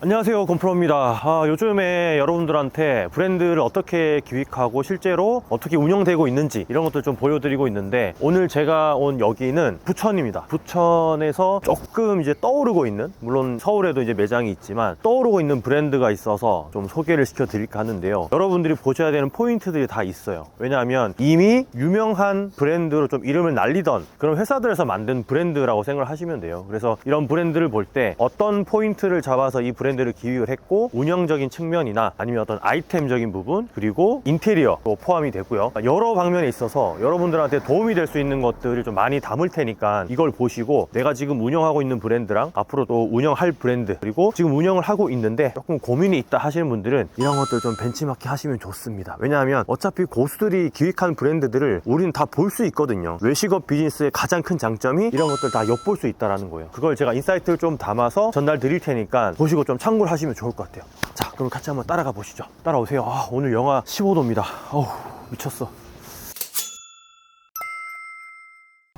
안녕하세요, 곰프로입니다. 요즘에 여러분들한테 브랜드를 어떻게 기획하고 실제로 어떻게 운영되고 있는지 이런 것들 좀 보여드리고 있는데, 오늘 제가 온 여기는 부천입니다. 부천에서 조금 이제 떠오르고 있는, 물론 서울에도 이제 매장이 있지만 떠오르고 있는 브랜드가 있어서 좀 소개를 시켜드릴까 하는데요. 여러분들이 보셔야 되는 포인트들이 다 있어요. 왜냐하면 이미 유명한 브랜드로 좀 이름을 날리던 그런 회사들에서 만든 브랜드라고 생각을 하시면 돼요. 그래서 이런 브랜드를 볼 때 어떤 포인트를 잡아서 이 브랜드를 기획을 했고, 운영적인 측면이나 아니면 어떤 아이템적인 부분, 그리고 인테리어도 포함이 되고요. 여러 방면에 있어서 여러분들한테 도움이 될 수 있는 것들을 좀 많이 담을 테니까 이걸 보시고, 내가 지금 운영하고 있는 브랜드랑 앞으로 또 운영할 브랜드, 그리고 지금 운영을 하고 있는데 조금 고민이 있다 하시는 분들은 이런 것들 좀 벤치마킹 하시면 좋습니다. 왜냐하면 어차피 고수들이 기획한 브랜드들을 우리는 다 볼 수 있거든요. 외식업 비즈니스의 가장 큰 장점이 이런 것들 다 엿볼 수 있다는 거예요. 그걸 제가 인사이트를 좀 담아서 전달 드릴 테니까 보시고 좀 참고를 하시면 좋을 것 같아요. 자, 그럼 같이 한번 따라가 보시죠. 따라오세요. 오늘 영하 15도입니다. 어우, 미쳤어.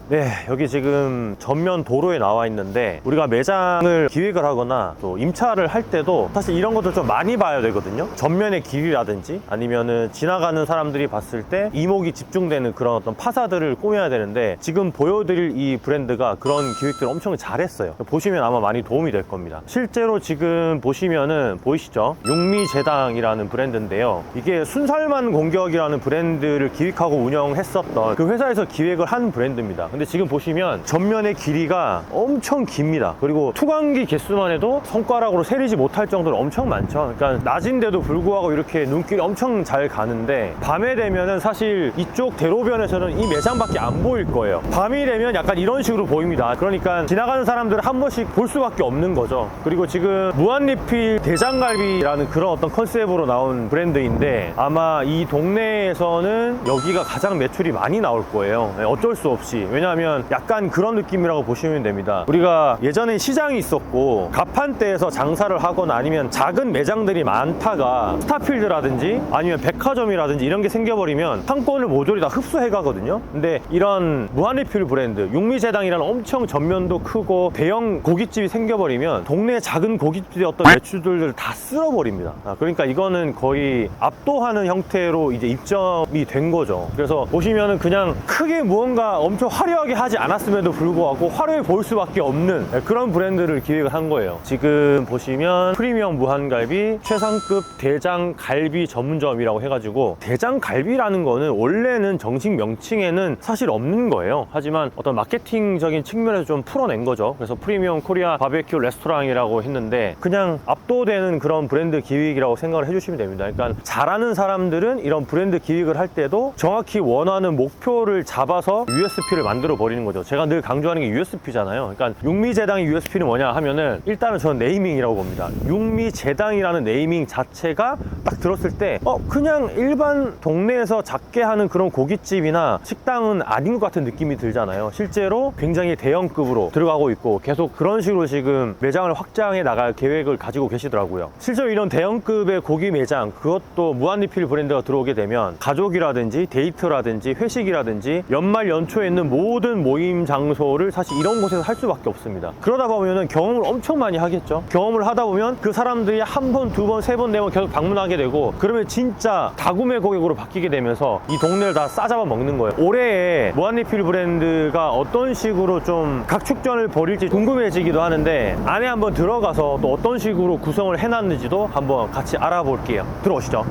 네, 여기 지금 전면 도로에 나와 있는데, 우리가 매장을 기획을 하거나 또 임차를 할 때도 사실 이런 것들 좀 많이 봐야 되거든요. 전면의 길이라든지 아니면은 지나가는 사람들이 봤을 때 이목이 집중되는 그런 어떤 파사들을 꾸며야 되는데, 지금 보여드릴 이 브랜드가 그런 기획들을 엄청 잘했어요. 보시면 아마 많이 도움이 될 겁니다. 실제로 지금 보시면은 보이시죠? 육미제당이라는 브랜드인데요. 이게 순살만 공격이라는 브랜드를 기획하고 운영했었던 그 회사에서 기획을 한 브랜드입니다. 근데 지금 보시면 전면의 길이가 엄청 깁니다. 그리고 투광기 개수만 해도 손가락으로 세리지 못할 정도로 엄청 많죠. 그러니까 낮인데도 불구하고 이렇게 눈길이 엄청 잘 가는데, 밤에 되면은 사실 이쪽 대로변에서는 이 매장밖에 안 보일 거예요. 밤이 되면 약간 이런 식으로 보입니다. 그러니까 지나가는 사람들은 한 번씩 볼 수밖에 없는 거죠. 그리고 지금 무한리필 대장갈비라는 그런 어떤 컨셉으로 나온 브랜드인데, 아마 이 동네에서는 여기가 가장 매출이 많이 나올 거예요. 어쩔 수 없이. 왜냐하면 약간 그런 느낌이라고 보시면 됩니다. 우리가 예전에 시장이 있었고 가판대에서 장사를 하거나 아니면 작은 매장들이 많다가 스타필드라든지 아니면 백화점이라든지 이런 게 생겨버리면 상권을 모조리 다 흡수해 가거든요. 근데 이런 무한리필 브랜드 육미제당이라는 엄청 전면도 크고 대형 고깃집이 생겨버리면 동네 작은 고깃집의 어떤 매출들을 다 쓸어버립니다. 그러니까 이거는 거의 압도하는 형태로 이제 입점이 된 거죠. 그래서 보시면은 그냥 크게 무언가 엄청 화려하게 하지 않았음에도 불구하고 화려해 보일 수밖에 없는 그런 브랜드를 기획을 한 거예요. 지금 보시면 프리미엄 무한갈비 최상급 대장갈비 전문점이라고 해가지고, 대장갈비라는 거는 원래는 정식 명칭에는 사실 없는 거예요. 하지만 어떤 마케팅적인 측면에서 좀 풀어낸 거죠. 그래서 프리미엄 코리아 바베큐 레스토랑이라고 했는데, 그냥 압도되는 그런 브랜드 기획이라고 생각을 해주시면 됩니다. 그러니까 잘하는 사람들은 이런 브랜드 기획을 할 때도 정확히 원하는 목표를 잡아서 USP를 만들어 버리는 거죠. 제가 늘 강조하는 게 USP잖아요. 그러니까 육미제당의 USP는 뭐냐 하면은, 일단은 저는 네이밍이라고 봅니다. 육미제당이라는 네이밍 자체가 딱 들었을 때 그냥 일반 동네에서 작게 하는 그런 고깃집이나 식당은 아닌 것 같은 느낌이 들잖아요. 실제로 굉장히 대형급으로 들어가고 있고 계속 그런 식으로 지금 매장을 확장해 나갈 계획을 가지고 계시더라고요. 실제로 이런 대형급의 고기 매장, 그것도 무한리필 브랜드가 들어오게 되면 가족이라든지 데이트라든지 회식이라든지 연말 연초에 있는 모든 모임 장소를 사실 이런 곳에서 할 수밖에 없습니다. 그러다 보면은 경험을 엄청 많이 하겠죠. 경험을 하다 보면 그 사람들이 한 번, 두 번, 세 번, 네 번 계속 방문하게 되고, 그러면 진짜 다구매 고객으로 바뀌게 되면서 이 동네를 다 싸잡아 먹는 거예요. 올해의 무한리필 브랜드가 어떤 식으로 좀 각축전을 벌일지 궁금해지기도 하는데, 안에 한번 들어가서 또 어떤 식으로 구성을 해놨는지도 한번 같이 알아볼게요. 들어오시죠.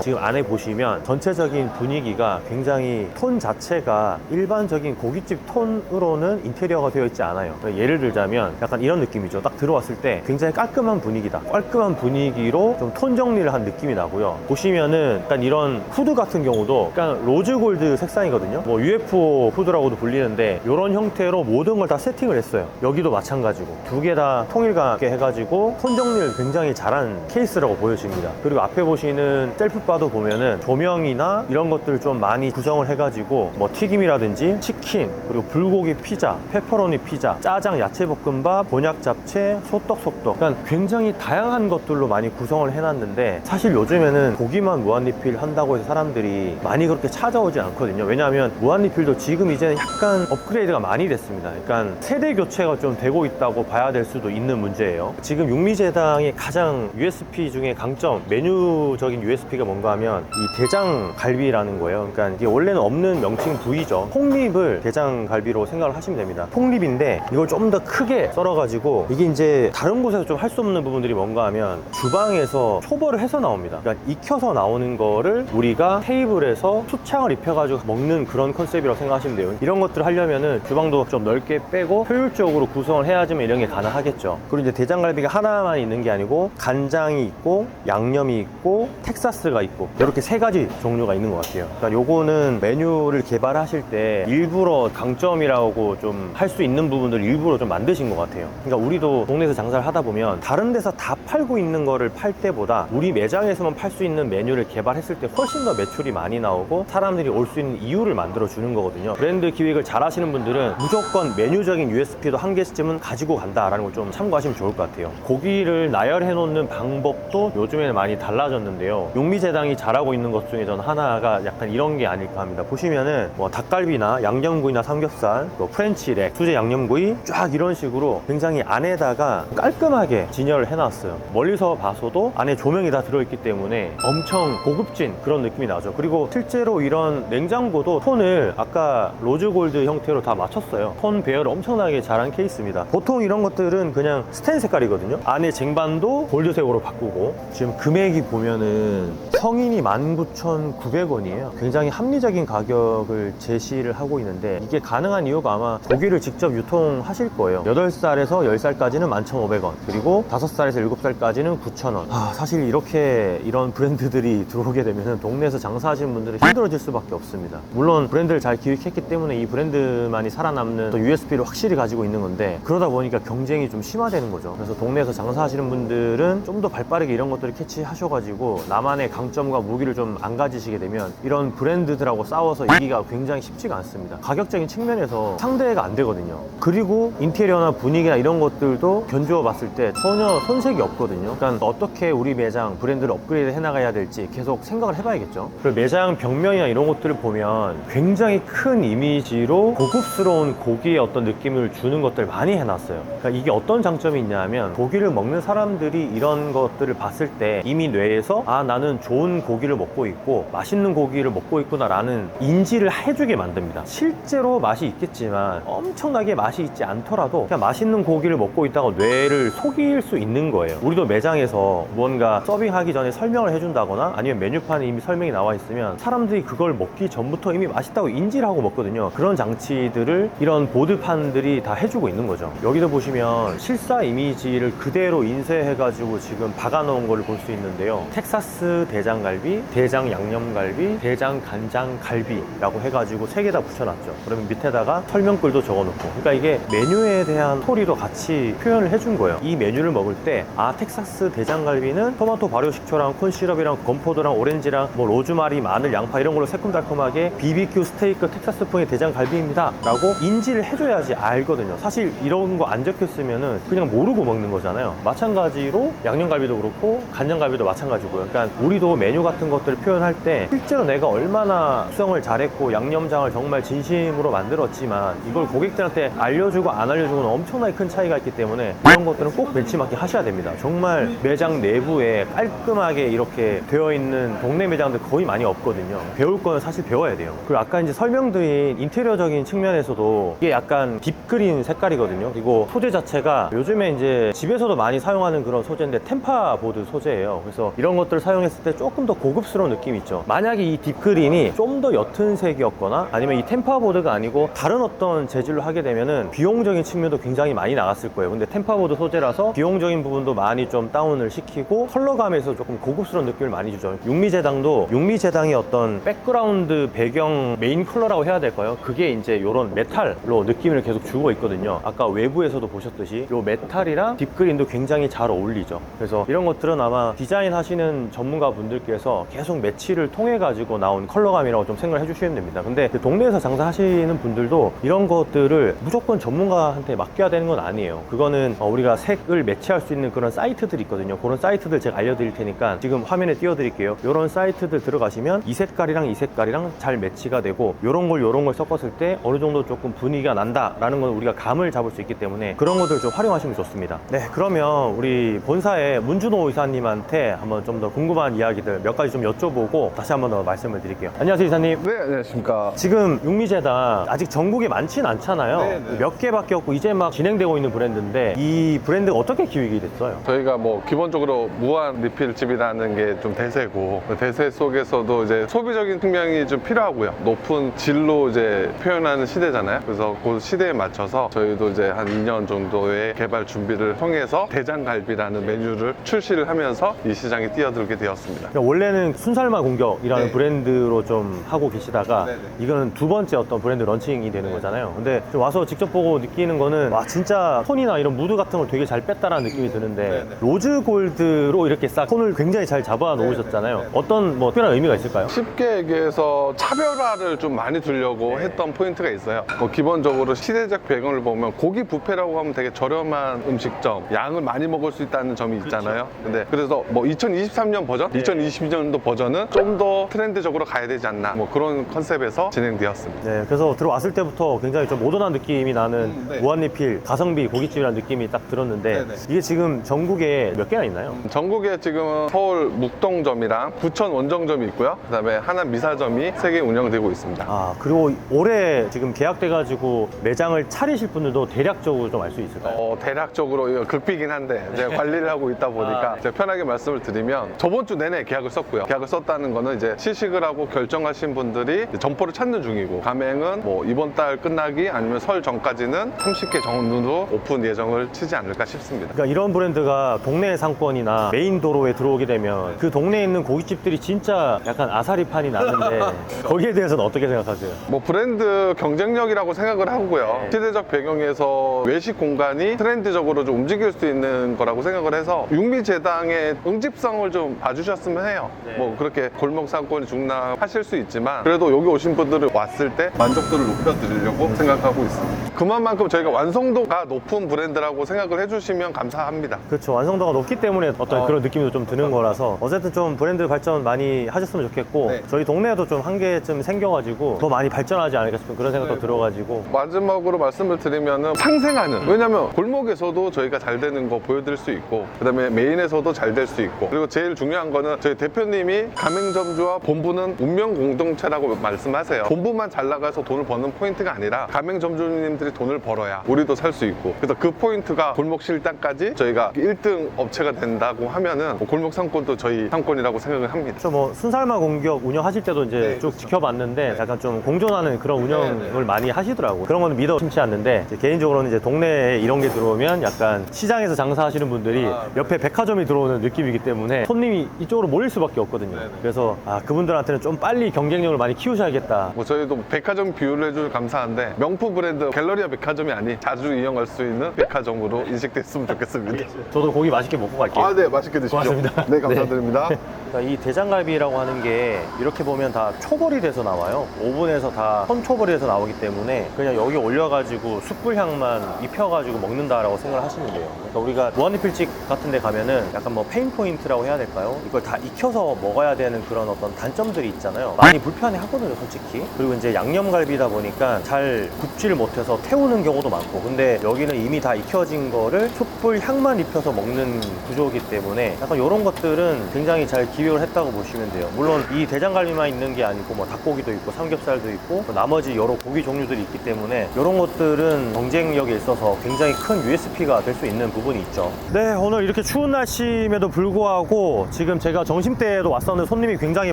지금 안에 보시면 전체적인 분위기가 굉장히 톤 자체가 일반적인 고깃집 톤으로는 인테리어가 되어 있지 않아요. 예를 들자면 약간 이런 느낌이죠. 딱 들어왔을 때 굉장히 깔끔한 분위기다. 깔끔한 분위기로 좀 톤 정리를 한 느낌이 나고요. 보시면은 약간 이런 후드 같은 경우도 약간 로즈골드 색상이거든요. 뭐 UFO 후드라고도 불리는데, 이런 형태로 모든 걸 다 세팅을 했어요. 여기도 마찬가지고 두 개 다 통일감 있게 해가지고 톤 정리를 굉장히 잘한 케이스라고 보여집니다. 그리고 앞에 보시는 셀프 봐도 보면은 조명이나 이런 것들을 좀 많이 구성을 해가지고 뭐 튀김이라든지 치킨, 그리고 불고기 피자, 페퍼로니 피자, 짜장 야채볶음밥, 곤약 잡채, 소떡. 그러니까 굉장히 다양한 것들로 많이 구성을 해놨는데, 사실 요즘에는 고기만 무한리필 한다고 해서 사람들이 많이 그렇게 찾아오지 않거든요. 왜냐하면 무한리필도 지금 이제는 약간 업그레이드가 많이 됐습니다. 그러니까 세대 교체가 좀 되고 있다고 봐야 될 수도 있는 문제예요. 지금 육미제당의 가장 USP 중에 강점, 메뉴적인 USP가 뭔가 하면 이 대장갈비라는 거예요. 그러니까 이게 원래는 없는 명칭 부위죠. 폭립을 대장갈비로 생각을 하시면 됩니다. 폭립인데 이걸 좀 더 크게 썰어가지고, 이게 이제 다른 곳에서 좀 할 수 없는 부분들이 뭔가 하면 주방에서 초벌을 해서 나옵니다. 그러니까 익혀서 나오는 거를 우리가 테이블에서 수창을 입혀가지고 먹는 그런 컨셉이라고 생각하시면 돼요. 이런 것들을 하려면은 주방도 좀 넓게 빼고 효율적으로 구성을 해야지만 이런 게 가능하겠죠. 그리고 이제 대장갈비가 하나만 있는 게 아니고 간장이 있고 양념이 있고 텍사스가 있고 이렇게 세 가지 종류가 있는 것 같아요. 그러니까 요거는 메뉴를 개발하실 때 일부러 강점이라고 좀 할 수 있는 부분들 일부러 좀 만드신 것 같아요. 그러니까 우리도 동네에서 장사를 하다 보면 다른 데서 다 팔고 있는 거를 팔 때보다 우리 매장에서만 팔 수 있는 메뉴를 개발했을 때 훨씬 더 매출이 많이 나오고 사람들이 올 수 있는 이유를 만들어 주는 거거든요. 브랜드 기획을 잘 하시는 분들은 무조건 메뉴적인 USP도 한 개쯤은 가지고 간다라는 걸 좀 참고하시면 좋을 것 같아요. 고기를 나열해 놓는 방법도 요즘에는 많이 달라졌는데요. 육미제당이 잘하고 있는 것 중에 저는 하나가 약간 이런 게 아닐까 합니다. 보시면은 뭐 닭갈비나 양념구이나 삼겹살, 또 프렌치렉, 수제 양념구이 쫙 이런 식으로 굉장히 안에다가 깔끔하게 진열을 해놨어요. 멀리서 봐서도 안에 조명이 다 들어있기 때문에 엄청 고급진 그런 느낌이 나죠. 그리고 실제로 이런 냉장고도 톤을 아까 로즈골드 형태로 다 맞췄어요. 톤 배열을 엄청나게 잘한 케이스입니다. 보통 이런 것들은 그냥 스텐 색깔이거든요. 안에 쟁반도 골드색으로 바꾸고, 지금 금액이 보면은 성인이 19,900원이에요. 굉장히 합리적인 가격을 제시를 하고 있는데, 이게 가능한 이유가 아마 고기를 직접 유통하실 거예요. 8살에서 10살까지는 11,500원, 그리고 5살에서 7살까지는 9,000원. 사실 이렇게 이런 브랜드들이 들어오게 되면 동네에서 장사하시는 분들은 힘들어질 수밖에 없습니다. 물론 브랜드를 잘 기획했기 때문에 이 브랜드만이 살아남는 또 USP를 확실히 가지고 있는 건데, 그러다 보니까 경쟁이 좀 심화되는 거죠. 그래서 동네에서 장사하시는 분들은 좀 더 발빠르게 이런 것들을 캐치하셔가지고 나만의 강점과 무기를 좀 안 가지시게 되면 이런 브랜드들하고 싸워서 이기가 굉장히 쉽지가 않습니다. 가격적인 측면에서 상대가 안 되거든요. 그리고 인테리어나 분위기나 이런 것들도 견주어 봤을 때 전혀 손색이 없거든요. 그러니까 어떻게 우리 매장 브랜드를 업그레이드 해나가야 될지 계속 생각을 해봐야겠죠. 그리고 매장 벽면이나 이런 것들을 보면 굉장히 큰 이미지로 고급스러운 고기의 어떤 느낌을 주는 것들 많이 해놨어요. 그러니까 이게 어떤 장점이 있냐 하면, 고기를 먹는 사람들이 이런 것들을 봤을 때 이미 뇌에서 나는 좋은 고기를 먹고 있고 맛있는 고기를 먹고 있구나 라는 인지를 해주게 만듭니다. 실제로 맛이 있겠지만 엄청나게 맛이 있지 않더라도 그냥 맛있는 고기를 먹고 있다가 뇌를 속일 수 있는 거예요. 우리도 매장에서 뭔가 서빙하기 전에 설명을 해준다거나 아니면 메뉴판에 이미 설명이 나와 있으면 사람들이 그걸 먹기 전부터 이미 맛있다고 인지를 하고 먹거든요. 그런 장치들을 이런 보드판들이 다 해주고 있는 거죠. 여기도 보시면 실사 이미지를 그대로 인쇄해가지고 지금 박아놓은 거를 볼 수 있는데요. 텍사스 대장갈비, 대장 양념갈비, 대장 간장갈비라고 해가지고 3개 다 붙여놨죠. 그러면 밑에다가 설명글도 적어놓고, 그러니까 이게 메뉴에 대한 스토리도 같이 표현을 해준 거예요. 이 메뉴를 먹을 때 텍사스 대장갈비는 토마토 발효식초랑 콘시럽이랑 건포도랑 오렌지랑 뭐 로즈마리, 마늘, 양파 이런 걸로 새콤달콤하게 BBQ 스테이크 텍사스풍의 대장갈비입니다 라고 인지를 해줘야지 알거든요. 사실 이런 거 안 적혔으면은 그냥 모르고 먹는 거잖아요. 마찬가지로 양념갈비도 그렇고 간장갈비도 마찬가지고요. 그러니까 우리도 메뉴 같은 것들을 표현할 때 실제로 내가 얼마나 수정을 잘했고 양념장을 정말 진심으로 만들었지만 이걸 고객들한테 알려주고 안 알려주고는 엄청나게 큰 차이가 있기 때문에 이런 것들은 꼭 벤치마킹 하셔야 됩니다. 정말 매장 내부에 깔끔하게 이렇게 되어 있는 동네 매장들 거의 많이 없거든요. 배울 거는 사실 배워야 돼요. 그리고 아까 이제 설명드린 인테리어적인 측면에서도 이게 약간 딥그린 색깔이거든요. 그리고 소재 자체가 요즘에 이제 집에서도 많이 사용하는 그런 소재인데 템파보드 소재예요. 그래서 이런 것들을 사용했을 때 조금 더 고급스러운 느낌이 있죠. 만약에 이 딥그린이 좀 더 옅은 색이었거나 아니면 이 템파보드가 아니고 다른 어떤 재질로 하게 되면은 비용적인 측면도 굉장히 많이 나갔을 거예요. 근데 템파보드 소재라서 비용적인 부분도 많이 좀 다운을 시키고 컬러감에서 조금 고급스러운 느낌을 많이 주죠. 육미제당도 육미제당의 어떤 백그라운드 배경 메인 컬러라고 해야 될까요? 그게 이제 이런 메탈로 느낌을 계속 주고 있거든요. 아까 외부에서도 보셨듯이 이 메탈이랑 딥그린도 굉장히 잘 어울리죠. 그래서 이런 것들은 아마 디자인 하시는 전문가분들 분들께서 계속 매치를 통해 가지고 나온 컬러감이라고 좀 생각을 해주시면 됩니다. 근데 동네에서 장사하시는 분들도 이런 것들을 무조건 전문가한테 맡겨야 되는 건 아니에요. 그거는 우리가 색을 매치할 수 있는 그런 사이트들이 있거든요. 그런 사이트들 제가 알려드릴 테니까 지금 화면에 띄워드릴게요. 이런 사이트들 들어가시면 이 색깔이랑 이 색깔이랑 잘 매치가 되고 이런 걸 섞었을 때 어느 정도 조금 분위기가 난다라는 건 우리가 감을 잡을 수 있기 때문에 그런 것들 좀 활용하시면 좋습니다. 네, 그러면 우리 본사의 문준호 이사님한테 한번 좀 더 궁금한 이야기들 몇 가지 좀 여쭤보고 다시 한번 더 말씀을 드릴게요. 안녕하세요, 이사님. 네, 안녕하십니까. 지금 육미재단 아직 전국에 많지는 않잖아요. 네네. 몇 개밖에 없고 이제 막 진행되고 있는 브랜드인데 이 브랜드가 어떻게 기획이 됐어요? 저희가 뭐 기본적으로 무한 리필집이라는 게 좀 대세고, 대세 속에서도 이제 소비적인 측면이 좀 필요하고요. 높은 질로 이제 표현하는 시대잖아요. 그래서 그 시대에 맞춰서 저희도 이제 한 2년 정도의 개발 준비를 통해서 대장갈비라는 메뉴를 출시를 하면서 이 시장에 뛰어들게 되었습니다. 그러니까 원래는 순살마 공격이라는 네. 브랜드로 좀 하고 계시다가 네네. 이거는 두 번째 어떤 브랜드 런칭이 되는 거잖아요. 근데 좀 와서 직접 보고 느끼는 거는 와 진짜 톤이나 이런 무드 같은 걸 되게 잘 뺐다라는 느낌이 드는데 네네. 로즈 골드로 이렇게 싹 톤을 굉장히 잘 잡아 놓으셨잖아요. 네네. 어떤 뭐 특별한 의미가 있을까요? 쉽게 얘기해서 차별화를 좀 많이 두려고 했던 포인트가 있어요. 뭐 기본적으로 시대적 배경을 보면 고기 뷔페라고 하면 되게 저렴한 음식점, 양을 많이 먹을 수 있다는 점이 있잖아요. 근데 그래서 뭐 2023년 버전, 2022년도 버전은 좀 더 트렌드적으로 가야 되지 않나, 뭐 그런 컨셉에서 진행되었습니다. 네, 그래서 들어왔을 때부터 굉장히 좀 모던한 느낌이 나는 네. 무한리필 가성비 고깃집이라는 느낌이 딱 들었는데 네네. 이게 지금 전국에 몇 개나 있나요? 전국에 지금 서울 묵동점이랑 부천 원정점이 있고요. 그다음에 하남 미사점이 3개 운영되고 있습니다. 아, 그리고 올해 지금 계약돼가지고 매장을 차리실 분들도 대략적으로 좀 알 수 있을까요? 대략적으로 이거 극비긴 한데 제가 관리를 하고 있다 보니까 아, 네. 제가 편하게 말씀을 드리면 저번 주 내내 계약을 썼고요. 계약을 썼다는 거는 이제 시식을 하고 결정하신 분들이 점포를 찾는 중이고, 가맹은 뭐 이번 달 끝나기 아니면 설 전까지는 30개 정도로 오픈 예정을 치지 않을까 싶습니다. 그러니까 이런 브랜드가 동네 상권이나 메인 도로에 들어오게 되면 그 동네에 있는 고깃집들이 진짜 약간 아사리판이 나는데 거기에 대해서는 어떻게 생각하세요? 뭐 브랜드 경쟁력이라고 생각을 하고요. 네. 시대적 배경에서 외식 공간이 트렌드적으로 좀 움직일 수 있는 거라고 생각을 해서 육미재당의 응집성을 좀 봐주셨으면 해요. 네. 뭐 그렇게 골목 상권이 중남하실 수 있지만 그래도 여기 오신 분들을 왔을 때 만족도를 높여드리려고 생각하고 있습니다. 그만큼 저희가 완성도가 높은 브랜드라고 생각을 해주시면 감사합니다. 그렇죠. 완성도가 높기 때문에 어떤 그런 느낌도 좀 드는 거라서 어쨌든 좀 브랜드 발전 많이 하셨으면 좋겠고 네. 저희 동네에도 좀 한 개쯤 생겨가지고 더 많이 발전하지 않을까 싶은 그런 생각도 네. 들어가지고 마지막으로 말씀을 드리면은 상생하는, 왜냐면 골목에서도 저희가 잘 되는 거 보여드릴 수 있고, 그 다음에 메인에서도 잘 될 수 있고, 그리고 제일 중요한 거는 저희 대표님이 가맹점주와 본부는 운명 공동체라고 말씀하세요. 본부만 잘 나가서 돈을 버는 포인트가 아니라 가맹점주님들이 돈을 벌어야 우리도 살 수 있고, 그래서 그 포인트가 골목 실당까지 저희가 1등 업체가 된다고 하면은 골목 상권도 저희 상권이라고 생각을 합니다. 뭐 순살마 공격 운영하실 때도 이제 네, 쭉 그렇죠. 지켜봤는데 네. 약간 좀 공존하는 그런 운영을 네, 네. 많이 하시더라고요. 그런 거는 믿어 심치 않는데 이제 개인적으로는 이제 동네에 이런 게 들어오면 약간 시장에서 장사하시는 분들이 옆에 백화점이 들어오는 느낌이기 때문에 손님이 이쪽으로 몰릴 수밖에 없거든요. 네, 네. 그래서 그분들한테는 좀 빨리 경쟁력을 많이 키우셔야겠다. 뭐 저희도 백화점 비유를 해주셔서 감사한데, 명품 브랜드 갤러리아 백화점이 아닌 자주 이용할 수 있는 백화점으로 인식됐으면 좋겠습니다. 저도 고기 맛있게 먹고 갈게요. 네, 맛있게 드십시오. 고맙습니다. 네, 감사드립니다. 그러니까 이 대장갈비라고 하는 게 이렇게 보면 다 초벌이 돼서 나와요. 오븐에서 다 선초벌이 돼서 나오기 때문에 그냥 여기 올려가지고 숯불향만 입혀가지고 먹는다라고 생각을 하시면 돼요. 그러니까 우리가 무한리필집 같은 데 가면은 약간 뭐 페인 포인트라고 해야 될까요? 이걸 다 익혀서 먹어야 되는 그런 어떤 단점들이 있잖아요. 많이 불편해 하거든요, 솔직히. 그리고 이제 양념갈비다 보니까 잘 굽지를 못해서 태우는 경우도 많고, 근데 여기는 이미 다 익혀진 거를 숯불 향만 입혀서 먹는 구조이기 때문에 약간 이런 것들은 굉장히 잘 기획을 했다고 보시면 돼요. 물론 이 대장갈비만 있는 게 아니고 뭐 닭고기도 있고 삼겹살도 있고 뭐 나머지 여러 고기 종류들이 있기 때문에 이런 것들은 경쟁력에 있어서 굉장히 큰 USP가 될 수 있는 부분이 있죠. 네, 오늘 이렇게 추운 날씨임에도 불구하고 지금 제가 점심때에도 왔었는데 손님이 굉장히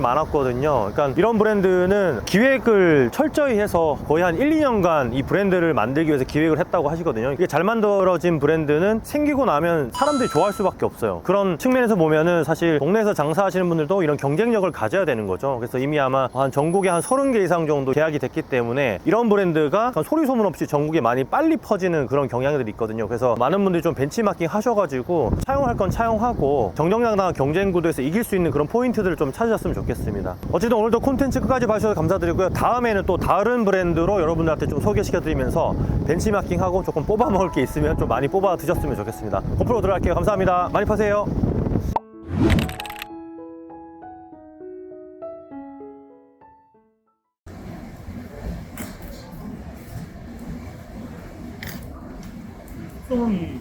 많았거든요. 그러니까 이런 브랜드는 기획을 철저히 해서 거의 한 1, 2년간 이 브랜드를 만들기 위해서 기획을 했다고 하시거든요. 이게 잘 만들어진 브랜드는 생기고 나면 사람들이 좋아할 수밖에 없어요. 그런 측면에서 보면은 사실 동네에서 장사하시는 분들도 이런 경쟁력을 가져야 되는 거죠. 그래서 이미 아마 한 전국에 한 30개 이상 정도 계약이 됐기 때문에 이런 브랜드가 소리 소문 없이 전국에 많이 빨리 퍼지는 그런 경향들이 있거든요. 그래서 많은 분들이 좀 벤치마킹 하셔가지고 차용할 건 차용하고 정정당당한 경쟁 구도에서 이길 수 수 있는 그런 포인트들을 좀 찾으셨으면 좋겠습니다. 어쨌든 오늘도 콘텐츠 끝까지 봐주셔서 감사드리고요. 다음에는 또 다른 브랜드로 여러분들한테 좀 소개시켜드리면서 벤치마킹하고 조금 뽑아 먹을 게 있으면 좀 많이 뽑아 드셨으면 좋겠습니다. 고프로 들어갈게요. 감사합니다. 많이 파세요. 속성이